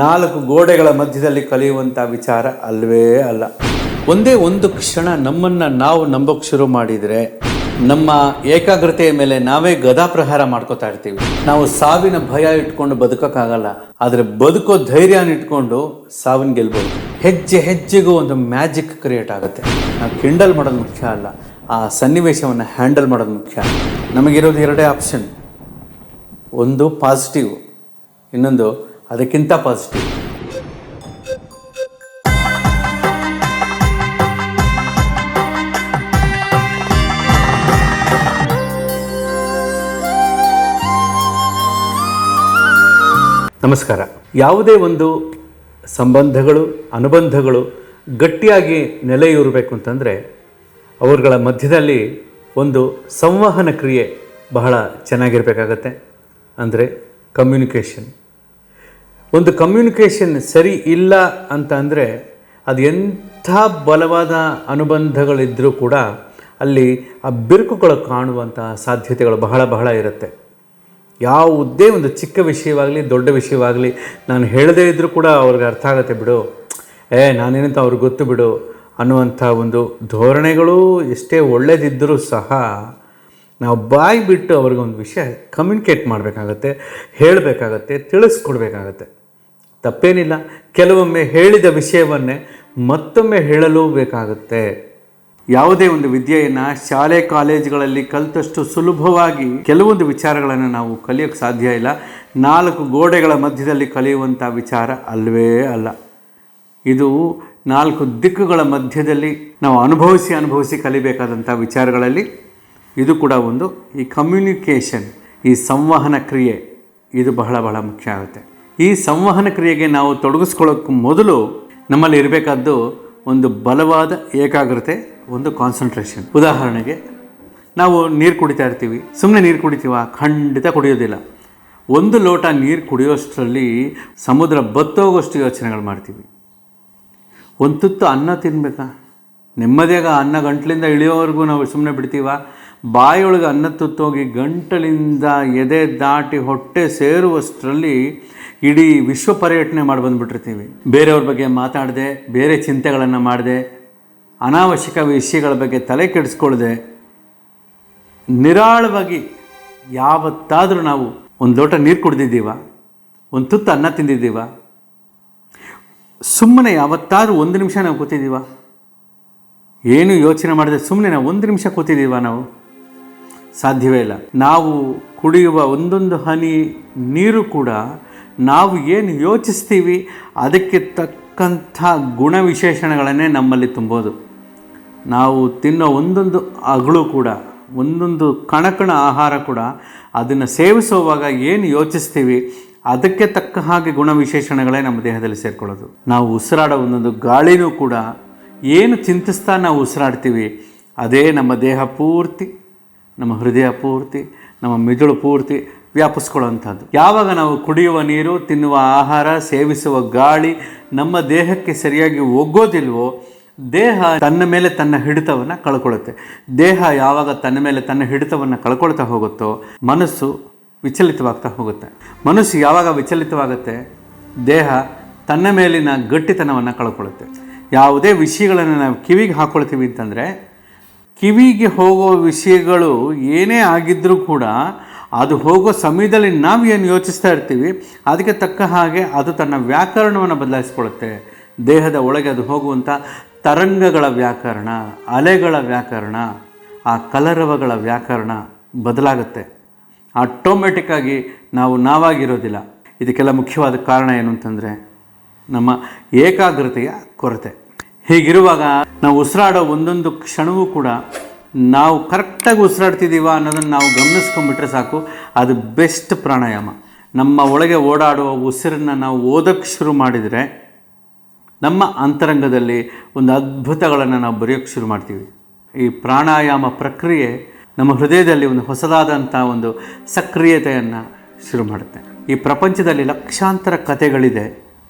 ನಾಲ್ಕು ಗೋಡೆಗಳ ಮಧ್ಯದಲ್ಲಿ ಕಲಿಯುವಂಥ ವಿಚಾರ ಅಲ್ವೇ ಅಲ್ಲ. ಒಂದೇ ಒಂದು ಕ್ಷಣ ನಮ್ಮನ್ನು ನಾವು ನಂಬೋಕ್ಕೆ ಶುರು ಮಾಡಿದರೆ ನಮ್ಮ ಏಕಾಗ್ರತೆಯ ಮೇಲೆ ನಾವೇ ಗದಾಪ್ರಹಾರ ಮಾಡ್ಕೋತಾ ಇರ್ತೀವಿ. ನಾವು ಸಾವಿನ ಭಯ ಇಟ್ಕೊಂಡು ಬದುಕೋಕ್ಕಾಗಲ್ಲ, ಆದರೆ ಬದುಕೋ ಧೈರ್ಯನ ಇಟ್ಕೊಂಡು ಸಾವಿನ ಗೆಲ್ಬೋದು. ಹೆಜ್ಜೆ ಹೆಜ್ಜೆಗೂ ಒಂದು ಮ್ಯಾಜಿಕ್ ಕ್ರಿಯೇಟ್ ಆಗುತ್ತೆ. ನಾವು ಕಿಂಡಲ್ ಮಾಡೋದು ಮುಖ್ಯ ಅಲ್ಲ, ಆ ಸನ್ನಿವೇಶವನ್ನು ಹ್ಯಾಂಡಲ್ ಮಾಡೋದು ಮುಖ್ಯ. ನಮಗಿರೋದು ಎರಡೇ ಆಪ್ಷನ್, ಒಂದು ಪಾಸಿಟಿವ್, ಇನ್ನೊಂದು ಅದಕ್ಕಿಂತ ಪಾಸಿಟಿವ್. ನಮಸ್ಕಾರ. ಯಾವುದೇ ಒಂದು ಸಂಬಂಧಗಳು, ಅನುಬಂಧಗಳು ಗಟ್ಟಿಯಾಗಿ ನೆಲೆಯೂರಬೇಕು ಅಂತಂದರೆ ಅವರುಗಳ ಮಧ್ಯದಲ್ಲಿ ಒಂದು ಸಂವಹನ ಕ್ರಿಯೆ ಬಹಳ ಚೆನ್ನಾಗಿರಬೇಕಾಗತ್ತೆ. ಅಂದರೆ ಕಮ್ಯುನಿಕೇಷನ್. ಒಂದು ಕಮ್ಯುನಿಕೇಷನ್ ಸರಿ ಇಲ್ಲ ಅಂತ ಅಂದರೆ ಅದು ಎಂಥ ಬಲವಾದ ಅನುಬಂಧಗಳಿದ್ದರೂ ಕೂಡ ಅಲ್ಲಿ ಆ ಬಿರುಕುಗಳು ಕಾಣುವಂಥ ಸಾಧ್ಯತೆಗಳು ಬಹಳ ಇರುತ್ತೆ. ಯಾವುದೇ ಒಂದು ಚಿಕ್ಕ ವಿಷಯವಾಗಲಿ ದೊಡ್ಡ ವಿಷಯವಾಗಲಿ ನಾನು ಹೇಳದೇ ಇದ್ದರೂ ಕೂಡ ಅವ್ರಿಗೆ ಅರ್ಥ ಆಗುತ್ತೆ, ಬಿಡು ನಾನೇನಂತ ಅವ್ರಿಗೆ ಗೊತ್ತು ಬಿಡು ಅನ್ನುವಂಥ ಒಂದು ಧೋರಣೆಗಳು ಎಷ್ಟೇ ಒಳ್ಳೆಯದಿದ್ದರೂ ಸಹ ನಾವು ಬಾಯಿ ಬಿಟ್ಟು ಅವ್ರಿಗೊಂದು ವಿಷಯ ಕಮ್ಯುನಿಕೇಟ್ ಮಾಡಬೇಕಾಗತ್ತೆ, ಹೇಳಬೇಕಾಗತ್ತೆ, ತಿಳಿಸ್ಕೊಡ್ಬೇಕಾಗತ್ತೆ. ತಪ್ಪೇನಿಲ್ಲ, ಕೆಲವೊಮ್ಮೆ ಹೇಳಿದ ವಿಷಯವನ್ನೇ ಮತ್ತೊಮ್ಮೆ ಹೇಳಲೂ ಬೇಕಾಗುತ್ತೆ. ಯಾವುದೇ ಒಂದು ವಿದ್ಯೆಯನ್ನು ಶಾಲೆ ಕಾಲೇಜುಗಳಲ್ಲಿ ಕಲಿತಷ್ಟು ಸುಲಭವಾಗಿ ಕೆಲವೊಂದು ವಿಚಾರಗಳನ್ನು ನಾವು ಕಲಿಯೋಕ್ಕೆ ಸಾಧ್ಯ ಇಲ್ಲ. ನಾಲ್ಕು ಗೋಡೆಗಳ ಮಧ್ಯದಲ್ಲಿ ಕಲಿಯುವಂಥ ವಿಚಾರ ಅಲ್ವೇ ಅಲ್ಲ. ಇದು ನಾಲ್ಕು ದಿಕ್ಕುಗಳ ಮಧ್ಯದಲ್ಲಿ ನಾವು ಅನುಭವಿಸಿ ಕಲಿಬೇಕಾದಂಥ ವಿಚಾರಗಳಲ್ಲಿ ಇದು ಕೂಡ ಒಂದು. ಈ ಕಮ್ಯುನಿಕೇಷನ್, ಈ ಸಂವಹನ ಕ್ರಿಯೆ, ಇದು ಬಹಳ ಮುಖ್ಯ ಆಗುತ್ತೆ. ಈ ಸಂವಹನ ಕ್ರಿಯೆಗೆ ನಾವು ತೊಡಗಿಸ್ಕೊಳ್ಳೋಕ್ಕೆ ಮೊದಲು ನಮ್ಮಲ್ಲಿ ಇರಬೇಕಾದ್ದು ಒಂದು ಬಲವಾದ ಏಕಾಗ್ರತೆ, ಒಂದು ಕಾನ್ಸಂಟ್ರೇಷನ್. ಉದಾಹರಣೆಗೆ ನಾವು ನೀರು ಕುಡಿತಾ ಇರ್ತೀವಿ, ಸುಮ್ಮನೆ ನೀರು ಕುಡಿತೀವ? ಖಂಡಿತ ಕುಡಿಯೋದಿಲ್ಲ. ಒಂದು ಲೋಟ ನೀರು ಕುಡಿಯೋಷ್ಟರಲ್ಲಿ ಸಮುದ್ರ ಬತ್ತೋಗೋಷ್ಟು ಯೋಚನೆಗಳು ಮಾಡ್ತೀವಿ. ಒಂದು ತುತ್ತು ಅನ್ನ ತಿನ್ನಬೇಕಾ? ನೆಮ್ಮದಿಯಾಗ ಅನ್ನ ಗಂಟಲಿಂದ ಇಳಿಯೋವರೆಗೂ ನಾವು ಸುಮ್ಮನೆ ಬಿಡ್ತೀವ? ಬಾಯೊಳಗೆ ಅನ್ನ ತುತ್ತೋಗಿ ಗಂಟಲಿಂದ ಎದೆ ದಾಟಿ ಹೊಟ್ಟೆ ಸೇರುವಷ್ಟರಲ್ಲಿ ಇಡೀ ವಿಶ್ವ ಪರ್ಯಟನೆ ಮಾಡಿ ಬಂದುಬಿಟ್ಟಿರ್ತೀವಿ. ಬೇರೆಯವ್ರ ಬಗ್ಗೆ ಮಾತಾಡದೆ, ಬೇರೆ ಚಿಂತೆಗಳನ್ನು ಮಾಡದೆ, ಅನಾವಶ್ಯಕ ವಿಷಯಗಳ ಬಗ್ಗೆ ತಲೆ ಕೆಡಿಸ್ಕೊಳ್ಳದೆ ನಿರಾಳವಾಗಿ ಯಾವತ್ತಾದರೂ ನಾವು ಒಂದು ಲೋಟ ನೀರು ಕುಡಿದಿದ್ದೀವ? ಒಂದು ತುತ್ತು ಅನ್ನ ತಿಂದಿದ್ದೀವ? ಸುಮ್ಮನೆ ಯಾವತ್ತಾದರೂ ಒಂದು ನಿಮಿಷ ನಾವು ಕೂತಿದ್ದೀವ? ಏನು ಯೋಚನೆ ಮಾಡದೆ ಸುಮ್ಮನೆ ನಾವು ಒಂದು ನಿಮಿಷ ಕೂತಿದ್ದೀವ? ನಾವು ಸಾಧ್ಯವೇ ಇಲ್ಲ. ನಾವು ಕುಡಿಯುವ ಒಂದೊಂದು ಹನಿ ನೀರು ಕೂಡ ನಾವು ಏನು ಯೋಚಿಸ್ತೀವಿ ಅದಕ್ಕೆ ತಕ್ಕಂಥ ಗುಣವಿಶೇಷಣಗಳನ್ನೇ ನಮ್ಮಲ್ಲಿ ತುಂಬೋದು. ನಾವು ತಿನ್ನೋ ಒಂದೊಂದು ಅಗಳು ಕೂಡ, ಒಂದೊಂದು ಕಣಕಣ ಆಹಾರ ಕೂಡ ಅದನ್ನು ಸೇವಿಸುವಾಗ ಏನು ಯೋಚಿಸ್ತೀವಿ ಅದಕ್ಕೆ ತಕ್ಕ ಹಾಗೆ ಗುಣವಿಶೇಷಣಗಳೇ ನಮ್ಮ ದೇಹದಲ್ಲಿ ಸೇರಿಕೊಳ್ಳೋದು. ನಾವು ಉಸಿರಾಡೋ ಒಂದೊಂದು ಗಾಳಿನೂ ಕೂಡ ಏನು ಚಿಂತಿಸ್ತಾ ನಾವು ಉಸಿರಾಡ್ತೀವಿ ಅದೇ ನಮ್ಮ ದೇಹ ಪೂರ್ತಿ, ನಮ್ಮ ಹೃದಯ ಪೂರ್ತಿ, ನಮ್ಮ ಮಿದುಳು ಪೂರ್ತಿ ವ್ಯಾಪಿಸ್ಕೊಳ್ಳೋವಂಥದ್ದು. ಯಾವಾಗ ನಾವು ಕುಡಿಯುವ ನೀರು, ತಿನ್ನುವ ಆಹಾರ, ಸೇವಿಸುವ ಗಾಳಿ ನಮ್ಮ ದೇಹಕ್ಕೆ ಸರಿಯಾಗಿ ಒಗ್ಗೋದಿಲ್ವೋ ದೇಹ ತನ್ನ ಮೇಲೆ ತನ್ನ ಹಿಡಿತವನ್ನು ಕಳ್ಕೊಳ್ಳುತ್ತೆ. ದೇಹ ಯಾವಾಗ ತನ್ನ ಮೇಲೆ ತನ್ನ ಹಿಡಿತವನ್ನು ಕಳ್ಕೊಳ್ತಾ ಹೋಗುತ್ತೋ ಮನಸ್ಸು ವಿಚಲಿತವಾಗ್ತಾ ಹೋಗುತ್ತೆ. ಮನಸ್ಸು ಯಾವಾಗ ವಿಚಲಿತವಾಗುತ್ತೆ ದೇಹ ತನ್ನ ಮೇಲಿನ ಗಟ್ಟಿತನವನ್ನು ಕಳ್ಕೊಳ್ಳುತ್ತೆ. ಯಾವುದೇ ವಿಷಯಗಳನ್ನು ನಾವು ಕಿವಿಗೆ ಹಾಕ್ಕೊಳ್ತೀವಿ ಅಂತಂದರೆ ಕಿವಿಗೆ ಹೋಗೋ ವಿಷಯಗಳು ಏನೇ ಆಗಿದ್ದರೂ ಕೂಡ ಅದು ಹೋಗೋ ಸಮಯದಲ್ಲಿ ನಾವು ಏನು ಯೋಚಿಸ್ತಾ ಇರ್ತೀವಿ ಅದಕ್ಕೆ ತಕ್ಕ ಹಾಗೆ ಅದು ತನ್ನ ವ್ಯಾಕರಣವನ್ನು ಬದಲಾಯಿಸ್ಕೊಳ್ಳುತ್ತೆ. ದೇಹದ ಒಳಗೆ ಅದು ಹೋಗುವಂಥ ತರಂಗಗಳ ವ್ಯಾಕರಣ, ಅಲೆಗಳ ವ್ಯಾಕರಣ, ಆ ಕಲರವಗಳ ವ್ಯಾಕರಣ ಬದಲಾಗುತ್ತೆ. ಆಟೋಮೆಟಿಕ್ಕಾಗಿ ನಾವಾಗಿರೋದಿಲ್ಲ. ಇದಕ್ಕೆಲ್ಲ ಮುಖ್ಯವಾದ ಕಾರಣ ಏನು ಅಂತಂದರೆ ನಮ್ಮ ಏಕಾಗ್ರತೆಯ ಕೊರತೆ. ಹೀಗಿರುವಾಗ ನಾವು ಉಸಿರಾಡೋ ಒಂದೊಂದು ಕ್ಷಣವೂ ಕೂಡ ನಾವು ಕರೆಕ್ಟಾಗಿ ಉಸಿರಾಡ್ತಿದ್ದೀವ ಅನ್ನೋದನ್ನು ನಾವು ಗಮನಿಸ್ಕೊಂಡ್ಬಿಟ್ರೆ ಸಾಕು, ಅದು ಬೆಸ್ಟ್ ಪ್ರಾಣಾಯಾಮ. ನಮ್ಮ ಒಳಗೆ ಓಡಾಡುವ ಉಸಿರನ್ನು ನಾವು ಓದೋಕ್ಕೆ ಶುರು ಮಾಡಿದರೆ ನಮ್ಮ ಅಂತರಂಗದಲ್ಲಿ ಒಂದು ಅದ್ಭುತಗಳನ್ನು ನಾವು ಬರೆಯೋಕ್ಕೆ ಶುರು ಮಾಡ್ತೀವಿ. ಈ ಪ್ರಾಣಾಯಾಮ ಪ್ರಕ್ರಿಯೆ ನಮ್ಮ ಹೃದಯದಲ್ಲಿ ಒಂದು ಹೊಸದಾದಂಥ ಒಂದು ಸಕ್ರಿಯತೆಯನ್ನು ಶುರು ಮಾಡುತ್ತೆ. ಈ ಪ್ರಪಂಚದಲ್ಲಿ ಲಕ್ಷಾಂತರ ಕಥೆಗಳಿದೆ.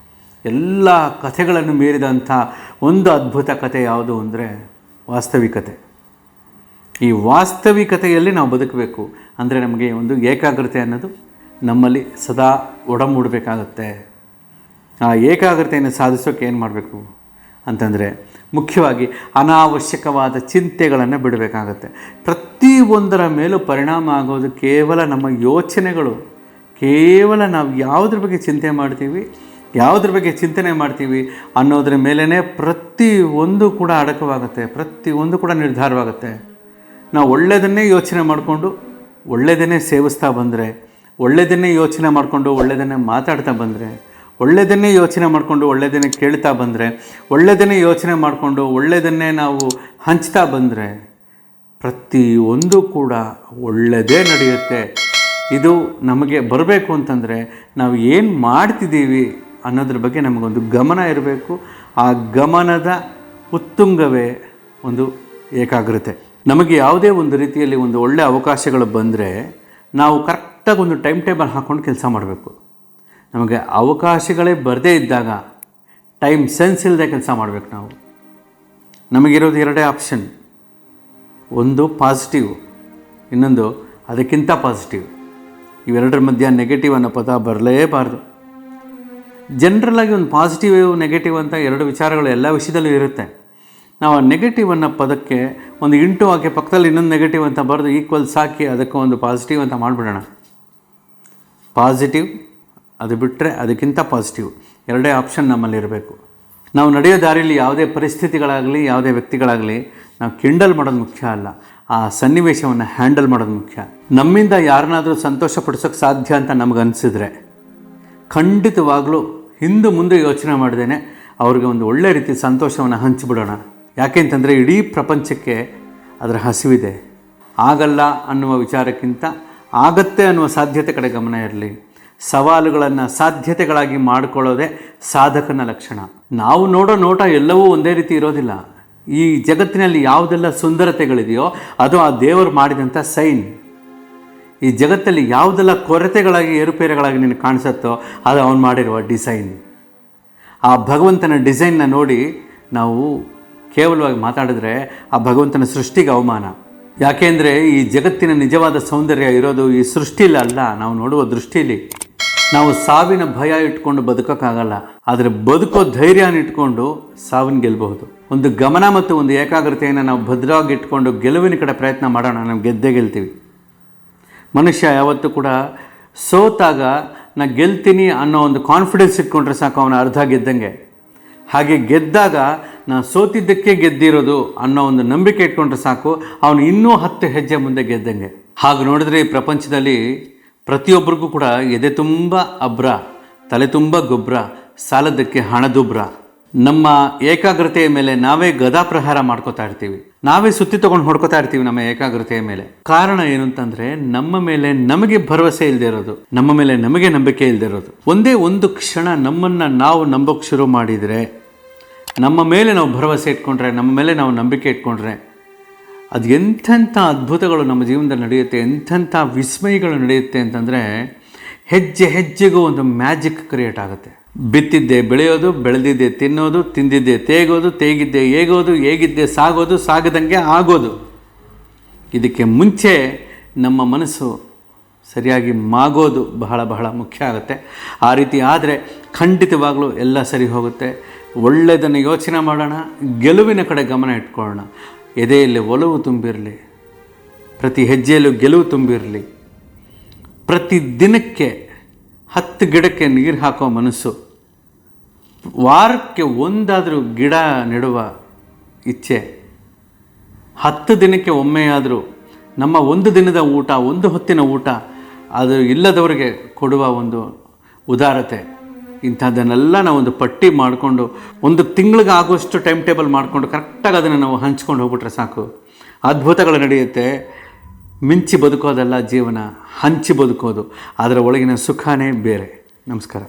ಎಲ್ಲ ಕಥೆಗಳನ್ನು ಮೀರಿದಂಥ ಒಂದು ಅದ್ಭುತ ಕಥೆ ಯಾವುದು ಅಂದರೆ ವಾಸ್ತವಿಕತೆ. ಈ ವಾಸ್ತವಿಕತೆಯಲ್ಲಿ ನಾವು ಬದುಕಬೇಕು ಅಂದರೆ ನಮಗೆ ಒಂದು ಏಕಾಗ್ರತೆ ಅನ್ನೋದು ನಮ್ಮಲ್ಲಿ ಸದಾ ಒಡಮೂಡಬೇಕಾಗತ್ತೆ. ಆ ಏಕಾಗ್ರತೆಯನ್ನು ಸಾಧಿಸೋಕೆ ಏನು ಮಾಡಬೇಕು ಅಂತಂದರೆ ಮುಖ್ಯವಾಗಿ ಅನಾವಶ್ಯಕವಾದ ಚಿಂತೆಗಳನ್ನು ಬಿಡಬೇಕಾಗತ್ತೆ. ಪ್ರತಿಯೊಂದರ ಮೇಲೂ ಪರಿಣಾಮ ಆಗೋದು ಕೇವಲ ನಮ್ಮ ಯೋಚನೆಗಳು. ಕೇವಲ ನಾವು ಯಾವುದ್ರ ಬಗ್ಗೆ ಚಿಂತೆ ಮಾಡ್ತೀವಿ, ಯಾವುದ್ರ ಬಗ್ಗೆ ಚಿಂತನೆ ಮಾಡ್ತೀವಿ ಅನ್ನೋದ್ರ ಮೇಲೇ ಪ್ರತಿಯೊಂದು ಕೂಡ ಅಡಕವಾಗುತ್ತೆ, ಪ್ರತಿಯೊಂದು ಕೂಡ ನಿರ್ಧಾರವಾಗುತ್ತೆ. ನಾವು ಒಳ್ಳೆಯದನ್ನೇ ಯೋಚನೆ ಮಾಡಿಕೊಂಡು ಒಳ್ಳೆಯದನ್ನೇ ಸೇವಿಸ್ತಾ ಬಂದರೆ, ಒಳ್ಳೆಯದನ್ನೇ ಯೋಚನೆ ಮಾಡಿಕೊಂಡು ಒಳ್ಳೆಯದನ್ನೇ ಮಾತಾಡ್ತಾ ಬಂದರೆ, ಒಳ್ಳೆಯದನ್ನೇ ಯೋಚನೆ ಮಾಡಿಕೊಂಡು ಒಳ್ಳೆಯದನ್ನೇ ಕೇಳ್ತಾ ಬಂದರೆ, ಒಳ್ಳೆಯದನ್ನೇ ಯೋಚನೆ ಮಾಡಿಕೊಂಡು ಒಳ್ಳೆಯದನ್ನೇ ನಾವು ಹಂಚ್ತಾ ಬಂದರೆ ಪ್ರತಿಯೊಂದು ಕೂಡ ಒಳ್ಳೆಯದೇ ನಡೆಯುತ್ತೆ. ಇದು ನಮಗೆ ಬರಬೇಕು ಅಂತಂದರೆ ನಾವು ಏನು ಮಾಡ್ತಿದ್ದೀವಿ ಅನ್ನೋದ್ರ ಬಗ್ಗೆ ನಮಗೊಂದು ಗಮನ ಇರಬೇಕು. ಆ ಗಮನದ ಉತ್ತುಂಗವೇ ಒಂದು ಏಕಾಗ್ರತೆ. ನಮಗೆ ಯಾವುದೇ ಒಂದು ರೀತಿಯಲ್ಲಿ ಒಂದು ಒಳ್ಳೆಯ ಅವಕಾಶಗಳು ಬಂದರೆ ನಾವು ಕರೆಕ್ಟಾಗಿ ಒಂದು ಟೈಮ್ ಟೇಬಲ್ ಹಾಕ್ಕೊಂಡು ಕೆಲಸ ಮಾಡಬೇಕು. ನಮಗೆ ಅವಕಾಶಗಳೇ ಬರದೇ ಇದ್ದಾಗ ಟೈಮ್ ಸೆನ್ಸ್ ಇಲ್ಲದೆ ಕೆಲಸ ಮಾಡಬೇಕು. ನಮಗಿರೋದು ಎರಡೇ ಆಪ್ಷನ್, ಒಂದು ಪಾಸಿಟಿವ್, ಇನ್ನೊಂದು ಅದಕ್ಕಿಂತ ಪಾಸಿಟಿವ್. ಇವೆರಡರ ಮಧ್ಯ ನೆಗೆಟಿವ್ ಅನ್ನೋ ಪದ ಬರಲೇಬಾರ್ದು. ಜನರಲಾಗಿ ಒಂದು ಪಾಸಿಟಿವ್ ನೆಗೆಟಿವ್ ಅಂತ ಎರಡು ವಿಚಾರಗಳು ಎಲ್ಲ ವಿಷಯದಲ್ಲೂ ಇರುತ್ತೆ. ನಾವು ಆ ನೆಗೆಟಿವ್ ಅನ್ನೋ ಪದಕ್ಕೆ ಒಂದು ಇಂಟು ಹಾಕಿ ಪಕ್ಕದಲ್ಲಿ ಇನ್ನೊಂದು ನೆಗೆಟಿವ್ ಅಂತ ಬರೆದು ಈಕ್ವಲ್ಸ್ ಹಾಕಿ ಅದಕ್ಕೆ ಒಂದು ಪಾಸಿಟಿವ್ ಅಂತ ಮಾಡಿಬಿಡೋಣ. ಪಾಸಿಟಿವ್, ಅದು ಬಿಟ್ಟರೆ ಅದಕ್ಕಿಂತ ಪಾಸಿಟಿವ್, ಎರಡೇ ಆಪ್ಷನ್ ನಮ್ಮಲ್ಲಿರಬೇಕು. ನಾವು ನಡೆಯೋ ದಾರಿಯಲ್ಲಿ ಯಾವುದೇ ಪರಿಸ್ಥಿತಿಗಳಾಗಲಿ ಯಾವುದೇ ವ್ಯಕ್ತಿಗಳಾಗಲಿ ನಾವು ಕಿಂಡಲ್ ಮಾಡೋದು ಮುಖ್ಯ ಅಲ್ಲ, ಆ ಸನ್ನಿವೇಶವನ್ನು ಹ್ಯಾಂಡಲ್ ಮಾಡೋದು ಮುಖ್ಯ. ನಮ್ಮಿಂದ ಯಾರನ್ನಾದರೂ ಸಂತೋಷ ಪಡಿಸೋಕ್ಕೆ ಸಾಧ್ಯ ಅಂತ ನಮಗನ್ಸಿದ್ರೆ ಖಂಡಿತವಾಗಲೂ ಹಿಂದೆ ಮುಂದೆ ಯೋಚನೆ ಮಾಡ್ದೇನೆ ಅವ್ರಿಗೆ ಒಂದು ಒಳ್ಳೆ ರೀತಿ ಸಂತೋಷವನ್ನು ಹಂಚಿಬಿಡೋಣ. ಯಾಕೆಂತಂದರೆ ಇಡೀ ಪ್ರಪಂಚಕ್ಕೆ ಅದರ ಹಸಿವಿದೆ. ಆಗಲ್ಲ ಅನ್ನುವ ವಿಚಾರಕ್ಕಿಂತ ಆಗತ್ತೆ ಅನ್ನುವ ಸಾಧ್ಯತೆ ಕಡೆ ಗಮನ ಇರಲಿ. ಸವಾಲುಗಳನ್ನು ಸಾಧ್ಯತೆಗಳಾಗಿ ಮಾಡಿಕೊಳ್ಳೋದೇ ಸಾಧಕನ ಲಕ್ಷಣ. ನಾವು ನೋಡೋ ನೋಟ ಎಲ್ಲವೂ ಒಂದೇ ರೀತಿ ಇರೋದಿಲ್ಲ. ಈ ಜಗತ್ತಿನಲ್ಲಿ ಯಾವುದೆಲ್ಲ ಸುಂದರತೆಗಳಿದೆಯೋ ಅದು ಆ ದೇವರು ಮಾಡಿದಂಥ ಸೈನ್. ಈ ಜಗತ್ತಲ್ಲಿ ಯಾವುದೆಲ್ಲ ಕೊರತೆಗಳಾಗಿ ಏರುಪೇರುಗಳಾಗಿ ನಿನಗೆ ಕಾಣಿಸುತ್ತೋ ಅದು ಅವನು ಮಾಡಿರುವ ಡಿಸೈನ್. ಆ ಭಗವಂತನ ಡಿಸೈನ್ನ ನೋಡಿ ನಾವು ಕೇವಲವಾಗಿ ಮಾತಾಡಿದ್ರೆ ಆ ಭಗವಂತನ ಸೃಷ್ಟಿಗೆ ಅವಮಾನ. ಯಾಕೆಂದರೆ ಈ ಜಗತ್ತಿನ ನಿಜವಾದ ಸೌಂದರ್ಯ ಇರೋದು ಈ ಸೃಷ್ಟಿಲಿ ಅಲ್ಲ, ನಾವು ನೋಡುವ ದೃಷ್ಟಿಲಿ. ನಾವು ಸಾವಿನ ಭಯ ಇಟ್ಕೊಂಡು ಬದುಕೋಕ್ಕಾಗಲ್ಲ, ಆದರೆ ಬದುಕೋ ಧೈರ್ಯನ ಇಟ್ಕೊಂಡು ಸಾವಿನ ಗೆಲ್ಲಬಹುದು. ಒಂದು ಗಮನ ಮತ್ತು ಒಂದು ಏಕಾಗ್ರತೆಯನ್ನು ನಾವು ಭದ್ರವಾಗಿ ಇಟ್ಕೊಂಡು ಗೆಲುವಿನ ಕಡೆ ಪ್ರಯತ್ನ ಮಾಡೋಣ, ನಾವು ಗೆದ್ದೇ ಗೆಲ್ತೀವಿ. ಮನುಷ್ಯ ಯಾವತ್ತೂ ಕೂಡ ಸೋತಾಗ ನಾ ಗೆಲ್ತೀನಿ ಅನ್ನೋ ಒಂದು ಕಾನ್ಫಿಡೆನ್ಸ್ ಇಟ್ಕೊಂಡ್ರೆ ಸಾಕು, ಅವನ ಅರ್ಧ ಗೆದ್ದಂಗೆ. ಹಾಗೆ ಗೆದ್ದಾಗ ನಾನು ಸೋತಿದ್ದಕ್ಕೆ ಗೆದ್ದಿರೋದು ಅನ್ನೋ ಒಂದು ನಂಬಿಕೆ ಇಟ್ಕೊಂಡ್ರೆ ಸಾಕು, ಅವನು ಇನ್ನೂ 10 ಹೆಜ್ಜೆ ಮುಂದೆ ಗೆದ್ದಂಗೆ. ಹಾಗೆ ನೋಡಿದ್ರೆ ಈ ಪ್ರಪಂಚದಲ್ಲಿ ಪ್ರತಿಯೊಬ್ಬರಿಗೂ ಕೂಡ ಎದೆ ತುಂಬ ಅಬ್ರ, ತಲೆ ತುಂಬ ಗೊಬ್ಬರ, ಸಾಲದಕ್ಕೆ ಹಣದುಬ್ರ. ನಮ್ಮ ಏಕಾಗ್ರತೆಯ ಮೇಲೆ ನಾವೇ ಗದಾ ಪ್ರಹಾರ ಮಾಡ್ಕೋತಾ ಇರ್ತೀವಿ, ನಾವೇ ಸುತ್ತಿ ತೊಗೊಂಡು ಹೊಡ್ಕೋತಾ ಇರ್ತೀವಿ ನಮ್ಮ ಏಕಾಗ್ರತೆಯ ಮೇಲೆ. ಕಾರಣ ಏನು ಅಂತಂದರೆ ನಮ್ಮ ಮೇಲೆ ನಮಗೆ ಭರವಸೆ ಇಲ್ಲದೆ ಇರೋದು, ನಮ್ಮ ಮೇಲೆ ನಮಗೆ ನಂಬಿಕೆ ಇಲ್ಲದೆ ಇರೋದು. ಒಂದೇ ಒಂದು ಕ್ಷಣ ನಮ್ಮನ್ನು ನಾವು ನಂಬೋಕ್ಕೆ ಶುರು ಮಾಡಿದರೆ, ನಮ್ಮ ಮೇಲೆ ನಾವು ಭರವಸೆ ಇಟ್ಕೊಂಡ್ರೆ, ನಮ್ಮ ಮೇಲೆ ನಾವು ನಂಬಿಕೆ ಇಟ್ಕೊಂಡ್ರೆ ಅದು ಎಂಥೆಂಥ ಅದ್ಭುತಗಳು ನಮ್ಮ ಜೀವನದಲ್ಲಿ ನಡೆಯುತ್ತೆ, ಎಂಥೆಂಥ ವಿಸ್ಮಯಗಳು ನಡೆಯುತ್ತೆ ಅಂತಂದರೆ ಹೆಜ್ಜೆ ಹೆಜ್ಜೆಗೂ ಒಂದು ಮ್ಯಾಜಿಕ್ ಕ್ರಿಯೇಟ್ ಆಗುತ್ತೆ. ಬಿತ್ತಿದ್ದೆ ಬೆಳೆಯೋದು, ಬೆಳೆದಿದ್ದೆ ತಿನ್ನೋದು, ತಿಂದಿದ್ದೆ ತೇಗೋದು, ತೇಗಿದ್ದೆ ಏಗೋದು, ಹೇಗಿದ್ದೆ ಸಾಗೋದು, ಸಾಗದಂಗೆ ಆಗೋದು. ಇದಕ್ಕೆ ಮುಂಚೆ ನಮ್ಮ ಮನಸ್ಸು ಸರಿಯಾಗಿ ಮಾಗೋದು ಬಹಳ ಬಹಳ ಮುಖ್ಯ ಆಗುತ್ತೆ. ಆ ರೀತಿ ಆದರೆ ಖಂಡಿತವಾಗಲೂ ಎಲ್ಲ ಸರಿ ಹೋಗುತ್ತೆ. ಒಳ್ಳೆಯದನ್ನು ಯೋಚನೆ ಮಾಡೋಣ, ಗೆಲುವಿನ ಕಡೆ ಗಮನ ಇಟ್ಕೊಳ್ಳೋಣ. ಎದೆಯಲ್ಲಿ ಒಲವು ತುಂಬಿರಲಿ, ಪ್ರತಿ ಹೆಜ್ಜೆಯಲ್ಲೂ ಗೆಲುವು ತುಂಬಿರಲಿ. ಪ್ರತಿ ದಿನಕ್ಕೆ 10 ಗಿಡಕ್ಕೆ ನೀರು ಹಾಕೋ ಮನಸ್ಸು, ವಾರಕ್ಕೆ ಒಂದಾದರೂ ಗಿಡ ನೆಡುವ ಇಚ್ಛೆ, 10 ದಿನಕ್ಕೆ ಒಮ್ಮೆಯಾದರೂ ನಮ್ಮ ಒಂದು ದಿನದ ಊಟ, ಒಂದು ಹೊತ್ತಿನ ಊಟ ಅದು ಇಲ್ಲದವರಿಗೆ ಕೊಡುವ ಒಂದು ಉದಾರತೆ, ಇಂಥದ್ದನ್ನೆಲ್ಲ ನಾವು ಒಂದು ಪಟ್ಟಿ ಮಾಡಿಕೊಂಡು ಒಂದು ತಿಂಗಳಿಗೆ ಆಗೋಷ್ಟು ಟೈಮ್ ಟೇಬಲ್ ಮಾಡಿಕೊಂಡು ಕರೆಕ್ಟಾಗಿ ಅದನ್ನು ನಾವು ಹಂಚ್ಕೊಂಡು ಹೋಗ್ಬಿಟ್ರೆ ಸಾಕು, ಅದ್ಭುತಗಳು ನಡೆಯುತ್ತೆ. ಮಿಂಚಿ ಬದುಕೋದಲ್ಲ ಜೀವನ, ಹಂಚಿ ಬದುಕೋದು, ಅದರ ಒಳಗಿನ ಸುಖನೇ ಬೇರೆ. ನಮಸ್ಕಾರ.